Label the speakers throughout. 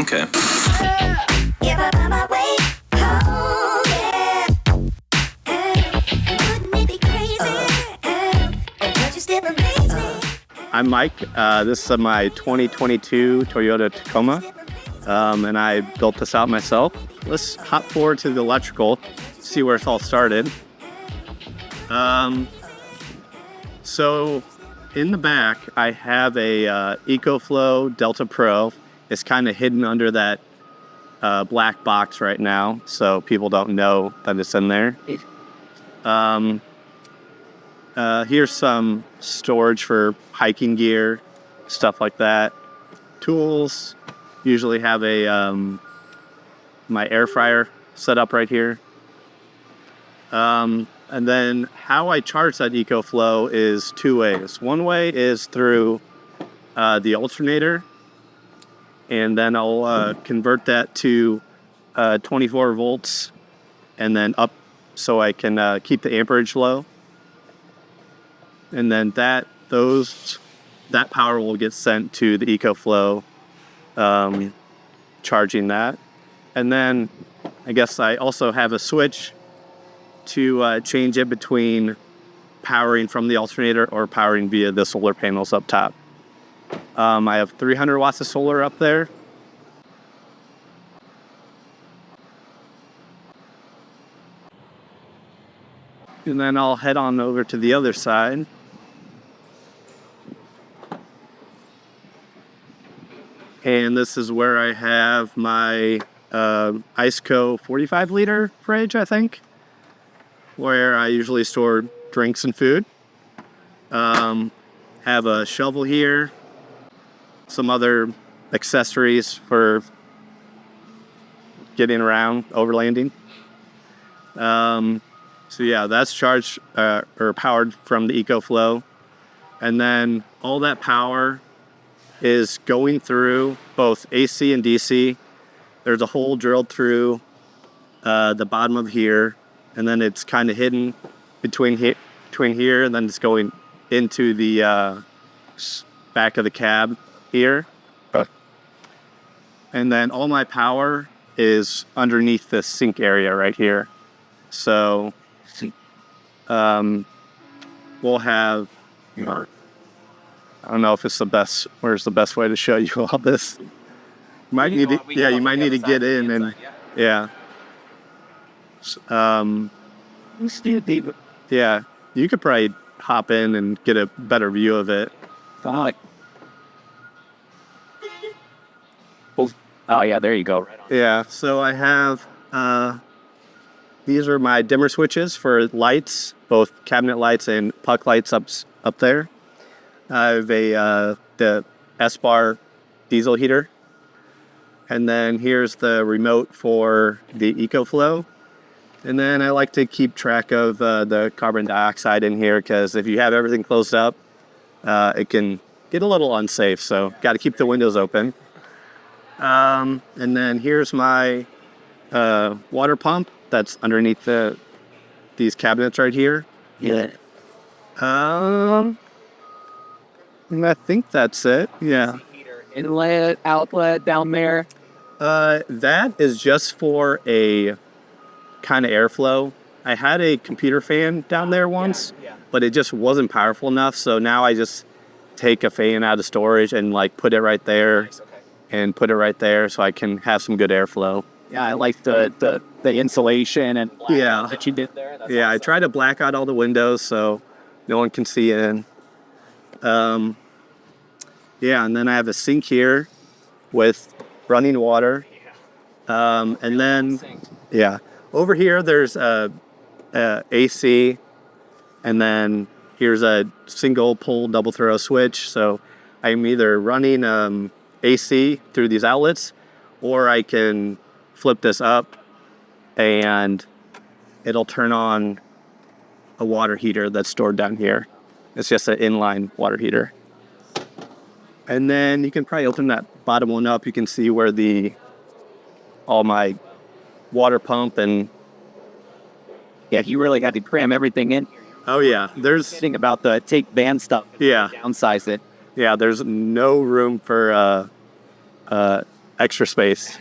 Speaker 1: Okay.
Speaker 2: I'm Mike. This is my 2022 Toyota Tacoma, and I built this out myself. Let's hop forward to the electrical, see where it's all started. So in the back, I have a EcoFlow Delta Pro. It's kind of hidden under that black box right now, so people don't know that it's in there. Here's some storage for hiking gear, stuff like that. Tools, usually have a my air fryer set up right here. And then how I charge that EcoFlow is two ways. One way is through the alternator, and then I'll convert that to 24 volts and then up so I can keep the amperage low. And then that power will get sent to the EcoFlow, charging that. And then I guess I also have a switch to change it between powering from the alternator or powering via the solar panels up top. I have 300 watts of solar up there. And then I'll head on over to the other side. And this is where I have my IceCo 45 liter fridge, I think, where I usually store drinks and food. Have a shovel here, some other accessories for getting around, overlanding. So yeah, that's charged or powered from the EcoFlow. And then all that power is going through both AC and DC. There's a hole drilled through the bottom of here, and then it's kind of hidden between here, and then it's going into the back of the cab here. And then all my power is underneath the sink area right here. So we'll have, I don't know if it's where's the best way to show you all this. You might need to get in and, yeah. Yeah, you could probably hop in and get a better view of it.
Speaker 3: Oh yeah, there you go. Right on.
Speaker 2: Yeah, so I have, these are my dimmer switches for lights, both cabinet lights and puck lights up there. I have the S-Bar diesel heater. And then here's the remote for the EcoFlow. And then I like to keep track of the carbon dioxide in here, because if you have everything closed up, it can get a little unsafe. So got to keep the windows open. And then here's my water pump that's underneath these cabinets right here.
Speaker 3: Yeah.
Speaker 2: I think that's it. Yeah.
Speaker 3: Inlet, outlet down there.
Speaker 2: That is just for a kind of airflow. I had a computer fan down there once, but it just wasn't powerful enough. So now I just take a fan out of storage and put it right there, and put it right there so I can have some good airflow.
Speaker 3: Yeah, I like the insulation and that you did there. That's awesome.
Speaker 2: I try to black out all the windows so no one can see in. And then I have a sink here with running water. And then, over here there's a AC, and then here's a single pole double throw switch. So I'm either running AC through these outlets, or I can flip this up and it'll turn on a water heater that's stored down here. It's just an inline water heater. And then you can probably open that bottom one up. You can see where all my water pump and...
Speaker 3: Yeah, you really got to cram everything in.
Speaker 2: Oh yeah, there's...
Speaker 3: Thinking about the take van stuff.
Speaker 2: Yeah.
Speaker 3: Downsize it.
Speaker 2: Yeah, there's no room for extra space.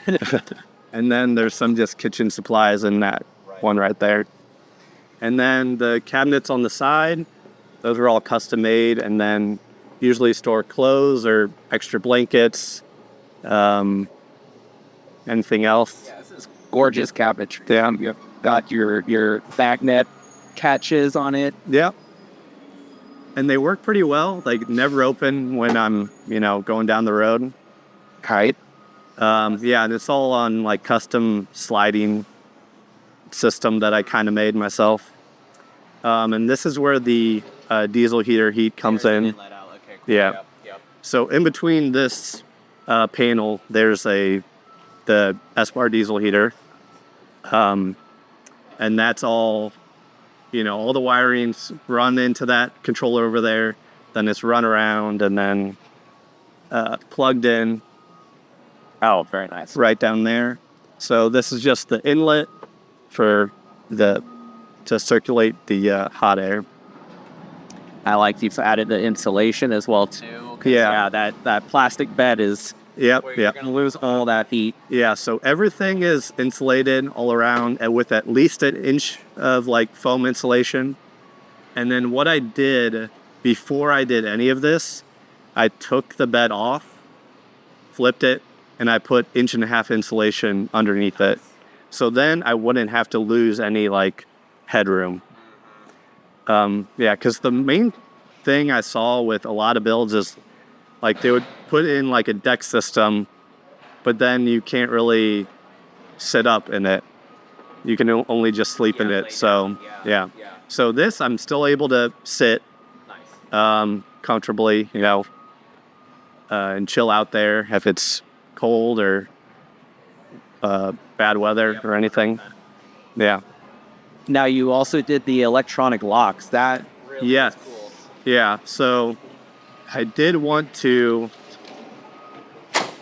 Speaker 2: And then there's some just kitchen supplies in that one right there. And then the cabinets on the side, those are all custom made, and then usually store clothes or extra blankets, anything else.
Speaker 3: Yeah, this is gorgeous cabinetry.
Speaker 2: Yeah.
Speaker 3: You've got your magnet catches on it.
Speaker 2: Yeah. And they work pretty well. Like, never open when I'm, going down the road.
Speaker 3: Right.
Speaker 2: Yeah, and it's all on like custom sliding system that I kind of made myself. And this is where the diesel heater heat comes in.
Speaker 3: Okay, cool.
Speaker 2: Yeah.
Speaker 3: Yep.
Speaker 2: So in between this panel, there's the S-bar diesel heater. And that's all, all the wirings run into that controller over there. Then it's run around and then plugged in.
Speaker 3: Oh, very nice.
Speaker 2: Right down there. So this is just the inlet for to circulate the hot air.
Speaker 3: I like you've added the insulation as well too.
Speaker 2: Yeah.
Speaker 3: That plastic bed is
Speaker 2: Yep.
Speaker 3: you're gonna lose all that heat.
Speaker 2: Yeah. So everything is insulated all around, and with at least an inch of like foam insulation. And then what I did before I did any of this, I took the bed off, flipped it, and I put 1.5 inch insulation underneath it. So then I wouldn't have to lose any like headroom. Yeah, because the main thing I saw with a lot of builds is like they would put in like a deck system, but then you can't really sit up in it. You can only just sleep in it. So yeah. So this, I'm still able to sit comfortably, and chill out there if it's cold or bad weather or anything. Yeah.
Speaker 3: Now you also did the electronic locks. That really
Speaker 2: Yes.
Speaker 3: is cool.
Speaker 2: Yeah. So I did want to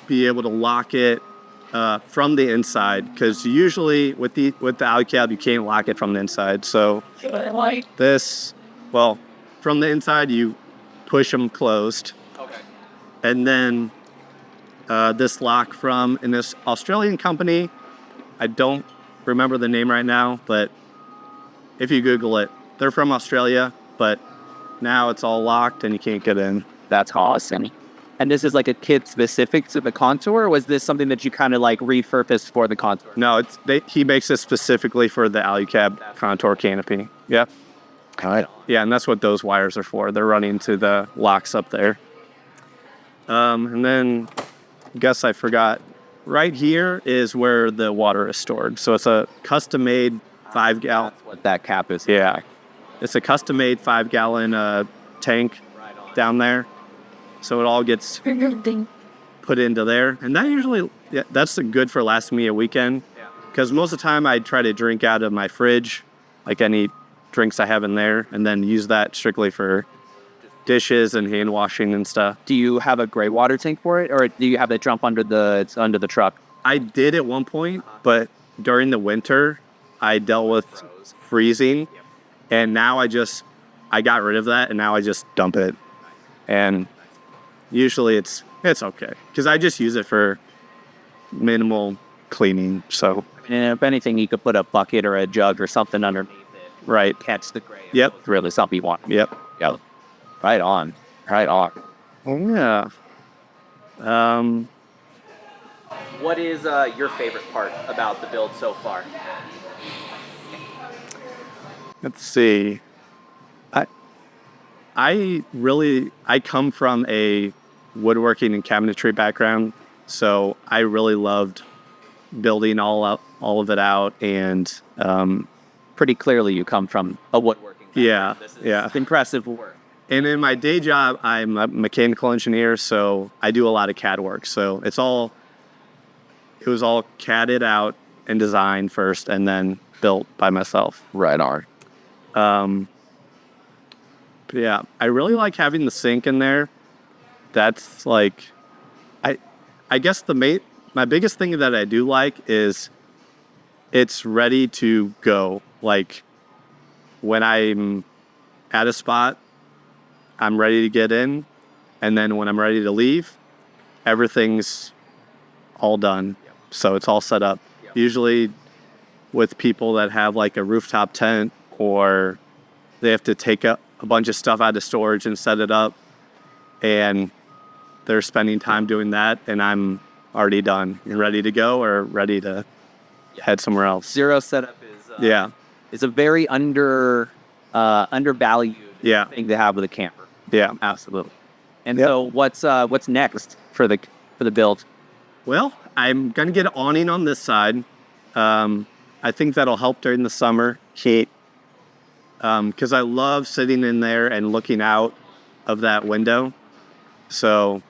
Speaker 2: be able to lock it from the inside, because usually with the Alu-Cab you can't lock it from the inside. So this, well, from the inside you push them closed.
Speaker 3: Okay.
Speaker 2: And then this lock from this Australian company, I don't remember the name right now, but if you Google it, they're from Australia, but now it's all locked and you can't get in.
Speaker 3: That's awesome. And this is like a kit specific to the contour, or was this something that you kind of like repurposed for the contour?
Speaker 2: No, he makes it specifically for the Alu-Cab contour canopy. Yeah.
Speaker 3: Right.
Speaker 2: Yeah, and that's what those wires are for. They're running to the locks up there. And then, I guess I forgot, right here is where the water is stored. So it's a custom-made 5-gallon.
Speaker 3: That's what that cap is.
Speaker 2: Yeah. It's a custom-made 5-gallon tank down there. So it all gets put into there. And that usually, that's good for lasting me a weekend. Because most of the time I try to drink out of my fridge, like any drinks I have in there, and then use that strictly for dishes and hand washing and stuff.
Speaker 3: Do you have a gray water tank for it, or do you have it jump under the truck?
Speaker 2: I did at one point, but during the winter, I dealt with freezing, and now I got rid of that, and now I just dump it. And usually it's okay, because I just use it for minimal cleaning. So,
Speaker 3: And if anything, you could put a bucket or a jug or something underneath it.
Speaker 2: right.
Speaker 3: Catch the gray.
Speaker 2: Yep.
Speaker 3: It's really something you want.
Speaker 2: Yep.
Speaker 3: Yep. Right on. Right on.
Speaker 2: Oh yeah.
Speaker 3: What is your favorite part about the build so far?
Speaker 2: Let's see. I come from a woodworking and cabinetry background, so I really loved building all of it out, and
Speaker 3: Pretty clearly, you come from a woodworking background.
Speaker 2: Yeah,
Speaker 3: This is
Speaker 2: yeah.
Speaker 3: impressive work.
Speaker 2: and in my day job, I'm a mechanical engineer, so I do a lot of CAD work. So it was all CAD'd out and designed first, and then built by myself.
Speaker 3: Right on.
Speaker 2: But yeah, I really like having the sink in there. That's like, I guess my biggest thing that I do like is it's ready to go. Like when I'm at a spot, I'm ready to get in, and then when I'm ready to leave, everything's all done. So it's all set up. Usually with people that have like a rooftop tent, or they have to take a bunch of stuff out of storage and set it up, and they're spending time doing that, and I'm already done and ready to go or ready to head somewhere else.
Speaker 3: Zero setup is a very undervalued thing to have with a camper.
Speaker 2: Yeah,
Speaker 3: Absolutely. And so what's next for the build?
Speaker 2: well, I'm gonna get an awning on this side. I think that'll help during the summer heat, because I love sitting in there and looking out of that window. So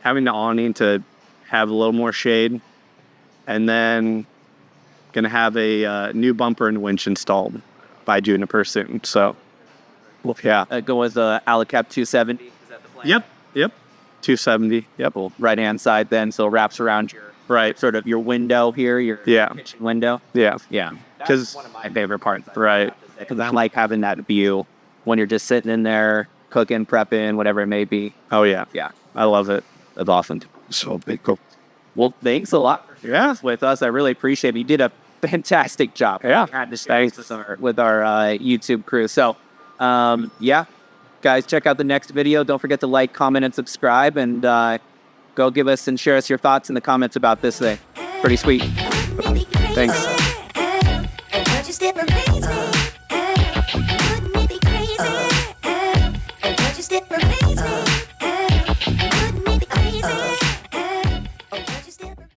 Speaker 2: having the awning to have a little more shade, and then gonna have a new bumper and winch installed by Juniper soon. So,
Speaker 3: Go with the Alu-Cab 270. Is that the plan?
Speaker 2: Yep, 270. Yep,
Speaker 3: Cool. Right hand side then, so it wraps around your sort of your window here, your kitchen window.
Speaker 2: yeah,
Speaker 3: Yeah,
Speaker 2: because
Speaker 3: one of my favorite parts.
Speaker 2: right,
Speaker 3: Because I like having that view when you're just sitting in there cooking, prepping, whatever it may be.
Speaker 2: oh yeah,
Speaker 3: Yeah,
Speaker 2: I love it.
Speaker 3: that's awesome.
Speaker 2: So big, cool.
Speaker 3: Well, thanks a lot for sharing this with us. I really appreciate it. You did a fantastic job.
Speaker 2: Yeah.
Speaker 3: Had to share this with our YouTube crew. So, guys, check out the next video. Don't forget to like, comment, and subscribe, and go give us and share us your thoughts in the comments about this thing. Pretty sweet.
Speaker 2: Thanks.